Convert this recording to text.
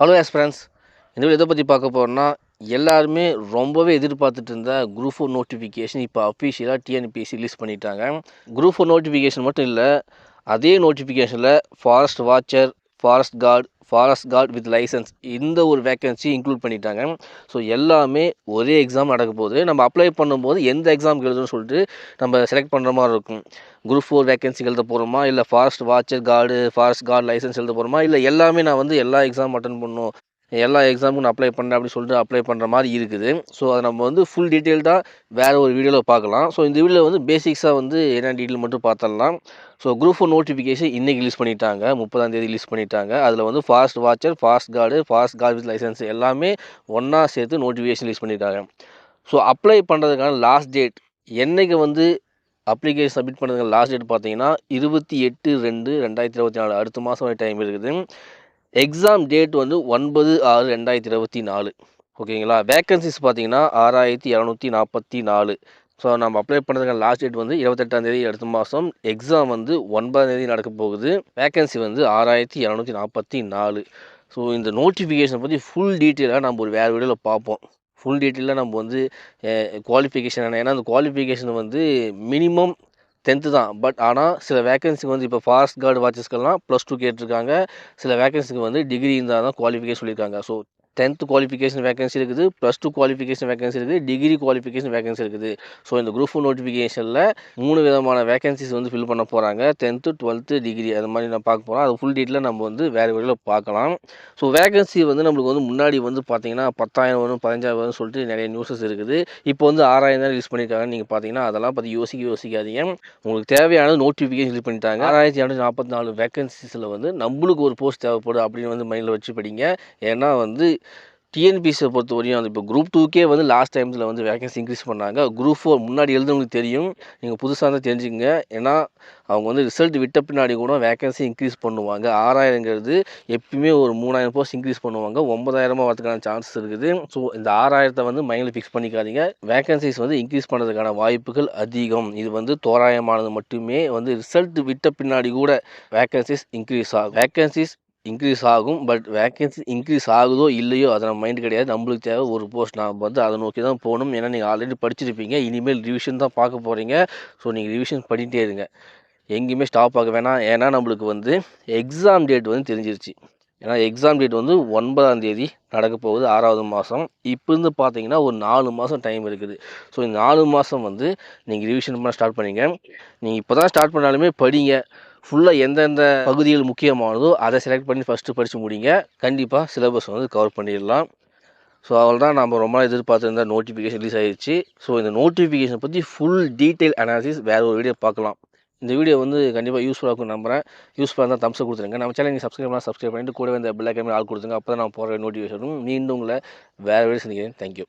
Hello aspirants, இந்த video எதை பற்றி பார்க்க போகிறோன்னா, எல்லாருமே ரொம்பவே எதிர்பார்த்துட்டு இருந்த குரூப் 4 நோட்டிஃபிகேஷன் இப்போ அஃபிஷியலாக டிஎன்பிஎஸ்சி ரிலீஸ் பண்ணிட்டாங்க. குரூப் 4 நோட்டிஃபிகேஷன் மட்டும் இல்லை, அதே நோட்டிஃபிகேஷனில் forest watcher, forest guard with licence இந்த ஒரு வேக்கன்சி இன்க்ளூட் பண்ணிட்டாங்க. ஸோ எல்லாமே ஒரே எக்ஸாம் நடக்க போகுது. நம்ம அப்ளை பண்ணும்போது எந்த எக்ஸாமுக்கு எழுதணும்னு சொல்லிட்டு நம்ம செலக்ட் பண்ணுற மாதிரி இருக்கும். குரூப் 4 வேக்கன்சி எழுத போகிறோமா, இல்லை ஃபாரஸ்ட் கார்டு லைசன்ஸ் எழுத போகிறோமா, இல்லை எல்லாமே நான் வந்து எல்லா எக்ஸாம் அட்டன் பண்ணணும், எல்லா எக்ஸாமுக்கும் நான் அப்ளை பண்ணுறேன் அப்படின்னு சொல்லிட்டு அப்ளை பண்ணுற மாதிரி இருக்குது. ஸோ அதை நம்ம வந்து ஃபுல் டீட்டெயில்டாக வேறு ஒரு வீடியோவில் பார்க்கலாம். ஸோ இந்த வீடியோவில் வந்து பேசிக்ஸாக வந்து என்ன டீட்டெயில் மட்டும் பார்த்துடலாம். ஸோ குரூப் 4 நோட்டிஃபிகேஷன் இன்றைக்கி ரிலீஸ் பண்ணிட்டாங்க, 30ஆம் தேதி ரிலீஸ் பண்ணிட்டாங்க. அதில் வந்து forest watcher, forest guard with licence எல்லாமே ஒன்றா சேர்த்து நோட்டிஃபிகேஷன் ரிலீஸ் பண்ணிட்டாங்க. ஸோ அப்ளை பண்ணுறதுக்கான லாஸ்ட் டேட் என்றைக்கு வந்து அப்ளிகேஷன் சப்மிட் பண்ணுறதுக்கு லாஸ்ட் டேட் பார்த்தீங்கன்னா 28/2/2024 அடுத்த மாதம் டைம் இருக்குது. எக்ஸாம் டேட் வந்து 9/6/2024. ஓகேங்களா. வேக்கன்சிஸ் பார்த்தீங்கன்னா 6244. ஸோ நம்ம அப்ளை பண்ணுறதுக்கான லாஸ்ட் டேட் வந்து 28ஆம் தேதி அடுத்த மாதம். எக்ஸாம் வந்து 9ஆம் தேதி நடக்க போகுது. வேக்கன்சி வந்து 6244. ஸோ இந்த நோட்டிஃபிகேஷனை பற்றி ஃபுல் டீட்டெயிலாக நம்ம ஒரு வேறு வீடியோவில் பார்ப்போம். ஃபுல் டீட்டெயிலாக நம்ம வந்து குவாலிஃபிகேஷன் என்ன, ஏன்னா அந்த குவாலிஃபிகேஷன் வந்து மினிமம் 10th தான். பட் ஆனால் சில வேக்கன்சிக்கு வந்து இப்போ ஃபாரஸ்ட் கார்டு வாட்சஸ்க்கெல்லாம் +2 கேட்டிருக்காங்க. சில வேக்கன்சிக்கு வந்து டிகிரி இருந்தால் தான் குவாலிஃபிகேஷன் சொல்லியிருக்காங்க. ஸோ 10th குவாலிஃபிகேஷன் வேக்கன்சி இருக்குது, +2 குவாலிஃபிகேஷன் வேக்கன்சி இருக்குது, டிகிரி குவாலிஃபிகேஷன் வேக்கன்சி இருக்குது. ஸோ இந்த குரூப் 4 நோட்டிஃபிகேஷனில் 3 விதமான வேக்கன்சிஸ் வந்து ஃபில் பண்ண போகிறாங்க. 10th 12th டிகிரி அது மாதிரி நான் பார்க்க போகிறோம். அது ஃபுல் டீட்டெயிலாக நம்ம வந்து வேறு வழியில் பார்க்கலாம். ஸோ வேக்கன்சி வந்து நம்மளுக்கு வந்து முன்னாடி வந்து பார்த்தீங்கன்னா 10,000 வரும், 15,000 வரும்னு சொல்லிட்டு நிறைய நியூஸஸ் இருக்குது. இப்போ வந்து 6,000 தான் ரிலீஸ் பண்ணியிருக்காங்கன்னு நீங்கள் பார்த்தீங்கன்னா அதெல்லாம் பற்றி யோசிக்காதீங்க. உங்களுக்கு தேவையான நோட்டிஃபிகேஷன் ரிலீஸ் பண்ணிட்டாங்க. 6,244 வேக்கன்சிஸில் வந்து நம்மளுக்கு ஒரு போஸ்ட் தேவைப்படும் அப்படின்னு வந்து மைண்டில் வச்சு படிங்க. ஏன்னா வந்து டிஎன்பிஎஸ்சியை பொறுத்த வரையும் அது இப்போ குரூப் 2க்கே வந்து லாஸ்ட் டைம்ஸில் வந்து வேகன்சி இன்க்ரீஸ் பண்ணாங்க. குரூப் 4 முன்னாடி எழுதுனவங்களுக்கு தெரியும், நீங்கள் புதுசாக தான் தெரிஞ்சுக்கங்க. ஏன்னா அவங்க வந்து ரிசல்ட் விட்ட பின்னாடி கூட வேகன்சி இன்க்ரீஸ் பண்ணுவாங்க. 6,000ங்கிறது எப்பயுமே ஒரு 3,000 போஸ்ட் இன்க்ரீஸ் பண்ணுவாங்க. 9,000 வரதுக்கான சான்சஸ் இருக்குது. ஸோ இந்த 6,000 வந்து மைண்டில் ஃபிக்ஸ் பண்ணிக்காதீங்க. வேகன்சிஸ் வந்து இன்க்ரீஸ் பண்ணுறதுக்கான வாய்ப்புகள் அதிகம். இது வந்து தோராயமானது மட்டுமே. வந்து ரிசல்ட் விட்ட பின்னாடி கூட வேகன்சிஸ் இன்க்ரீஸ் ஆகும். பட் வேக்கன்சி இன்க்ரீஸ் ஆகுதோ இல்லையோ அதை நம்ம மைண்டு கிடையாது. நம்மளுக்கு தேவை ஒரு போஸ்ட். நான் வந்து அதை நோக்கி தான் போகணும். ஏன்னா நீங்கள் ஆல்ரெடி படிச்சிருப்பீங்க, இனிமேல் ரிவிஷன் தான் பார்க்க போகிறீங்க. ஸோ நீங்கள் ரிவிஷன் பண்ணிகிட்டே இருங்க, எங்கேயுமே ஸ்டாப் ஆக வேணாம். ஏன்னா நம்மளுக்கு வந்து எக்ஸாம் டேட் வந்து தெரிஞ்சிருச்சு. ஏன்னா எக்ஸாம் டேட் வந்து 9ஆம் தேதி நடக்க போகுது, 6வது மாதம். இப்போ இருந்து பார்த்தீங்கன்னா ஒரு 4 மாதம் டைம் இருக்குது. ஸோ இந்த 4 மாதம் வந்து நீங்கள் ரிவிஷன் பண்ண ஸ்டார்ட் பண்ணிங்க. நீங்கள் இப்போ தான் ஸ்டார்ட் பண்ணாலுமே படிங்க. ஃபுல்லாக எந்தெந்த பகுதிகள் முக்கியமானதோ அதை செலக்ட் பண்ணி ஃபஸ்ட்டு படித்து முடிங்க. கண்டிப்பாக சிலபஸ் வந்து கவர் பண்ணிடலாம். ஸோ அவள் தான் நம்ம ரொம்ப எதிர்பார்த்துருந்த நோட்டிஃபிகேஷன் ரிலீஸ் ஆகிடுச்சு. ஸோ இந்த நோட்டிஃபிகேஷன் பற்றி ஃபுல் டீட்டெயில் அனாலிசிஸ் வேறு ஒரு வீடியோ பார்க்கலாம். இந்த வீடியோ வந்து கண்டிப்பாக யூஸ்ஃபுல்லாக இருக்கும் நம்புகிறேன். யூஸ்ஃபுல்லாக இருந்தால் தம்ஸ் கொடுத்துருங்க. நம்ம சேனல் நீங்கள் சப்ஸ்கிரைப் பண்ணிட்டு கூடவே இந்த பெல் ஐக்கான் ஆல் கொடுத்துங்க. அப்போ தான் நான் போகிற நோட்டிஃபிகேஷன் மீண்டும் உங்களை வேறு வீடியோ சந்திக்கிறேன். தேங்க்யூ.